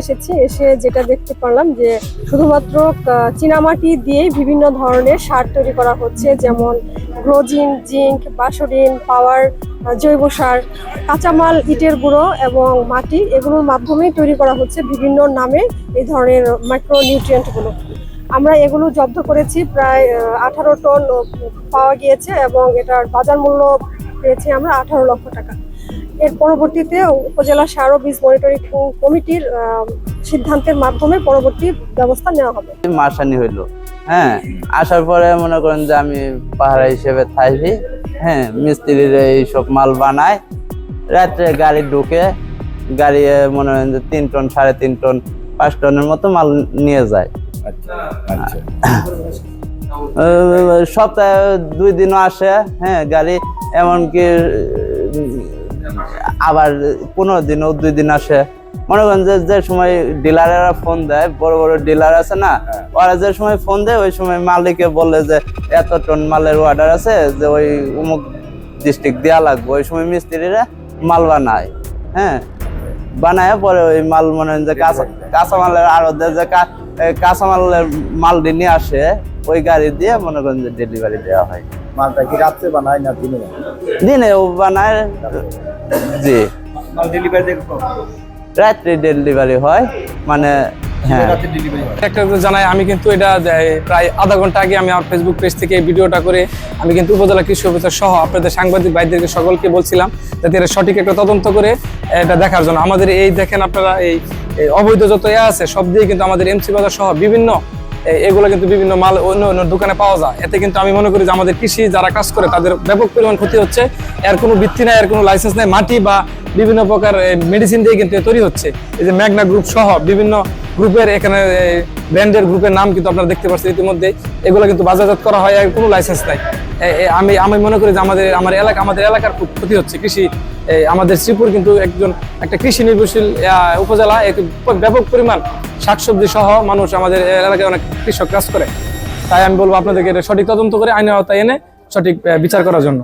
এসেছি, এসে যেটা দেখতে পারলাম যে শুধুমাত্র চীনামাটি দিয়েই বিভিন্ন ধরনের সার তৈরি করা হচ্ছে, যেমন গ্রোজিন, জিঙ্ক, বাসরিন, পাওয়ার, জৈব সার, কাঁচামাল, ইটের গুঁড়ো এবং মাটি, এগুলোর মাধ্যমেই তৈরি করা হচ্ছে বিভিন্ন নামে এই ধরনের মাইক্রোনিউট্রিয়েন্টগুলো। আমরা এগুলো জব্দ করেছি, প্রায় 18 টন পাওয়া গিয়েছে এবং এটার বাজার মূল্য পেয়েছি আমরা 18 লক্ষ টাকা। এর পরবর্তীতে উপজেলা সার ও বীজ মনিটরিং কমিটির সিদ্ধান্তের মাধ্যমে পরবর্তী ব্যবস্থা নেওয়া হবে। মাসানি হইলো, হ্যাঁ, আসার পরে মনে করেন যে আমি পাহারা হিসেবে থাকি, হ্যাঁ, মিস্ত্রিরা এইসব মাল বানায়, রাত্রে গাড়ি ঢুকে, গাড়ি মনে করেন যে 3 টন, 3.5 টন, 5 টনের মতো মাল নিয়ে যায়। সপ্তাহে 2 দিনও আসে, হ্যাঁ, গাড়ি, এমনকি আবার 15 দিনও 2 দিন আসে। মনে করেন যে সময় ডিলারেরা ফোন দেয়, বড় বড় ডিলার আছে না, ওরা যে সময় ফোন দেয় ওই সময় মালিককে বলে যে এত টন মালের অর্ডার আছে, যে ওই অমুক ডিস্ট্রিক্ট দেওয়া লাগবে, ওই সময় মিস্ত্রিরা মাল বানায়, হ্যাঁ, বানায় পরে ওই মাল মনে হয় যে কাঁচামালের আরো যে কাঁচামালের মাল নিয়ে আসে, ওই গাড়ি দিয়ে মনে করেন যে ডেলিভারি দেওয়া হয়। মালটা কি রাত্রে বানায় না দিনে? দিনেও বানায়, জি, মাল ডেলিভারি রাত্রে ডেলিভারি হয়, মানে হ্যাঁ। একটা জানাই, আমি কিন্তু এটা প্রায় আধা ঘন্টা আগে আমি আমার ফেসবুক পেজ থেকে ভিডিওটা করে আমি কিন্তু উপজেলা কৃষি অফিসার সহ আপনাদের সাংবাদিক ভাইদেরকে সকলকে বলছিলাম যাতে এটা সঠিক একটা তদন্ত করে এটা দেখার জন্য। আমাদের এই দেখেন আপনারা এই অবৈধ যত আছে সব দিয়ে কিন্তু আমাদের এমসি বাজার সহ বিভিন্ন এগুলো কিন্তু বিভিন্ন মাল অন্য অন্য দোকানে পাওয়া যায়। এতে কিন্তু আমি মনে করি যে আমাদের কৃষি যারা কাজ করে তাদের ব্যাপক পরিমাণ ক্ষতি হচ্ছে। এর কোনো ভিত্তি নাই, এর কোনো লাইসেন্স নেই, মাটি বা বিভিন্ন প্রকার মেডিসিন দিয়ে কিন্তু তৈরি হচ্ছে। এই যে মেঘনা গ্রুপ সহ বিভিন্ন গ্রুপের এখানে ব্র্যান্ডের গ্রুপের নাম কিন্তু আপনারা দেখতে পাচ্ছেন ইতিমধ্যে, এগুলো কিন্তু বাজারজাত করা হয়, আর কোনো লাইসেন্স নাই। আমি মনে করি যে আমাদের এলাকার খুব ক্ষতি হচ্ছে। কৃষি আমাদের শ্রীপুর কিন্তু একটা কৃষি নির্ভরশীল উপজেলা, ব্যাপক পরিমাণ শাকসবজি সহ মানুষ আমাদের এলাকায় অনেক কৃষক কাজ করে। তাই আমি বলবো আপনাদেরকে এটা সঠিক তদন্ত করে আইনের আওতায় এনে সঠিক বিচার করার জন্য।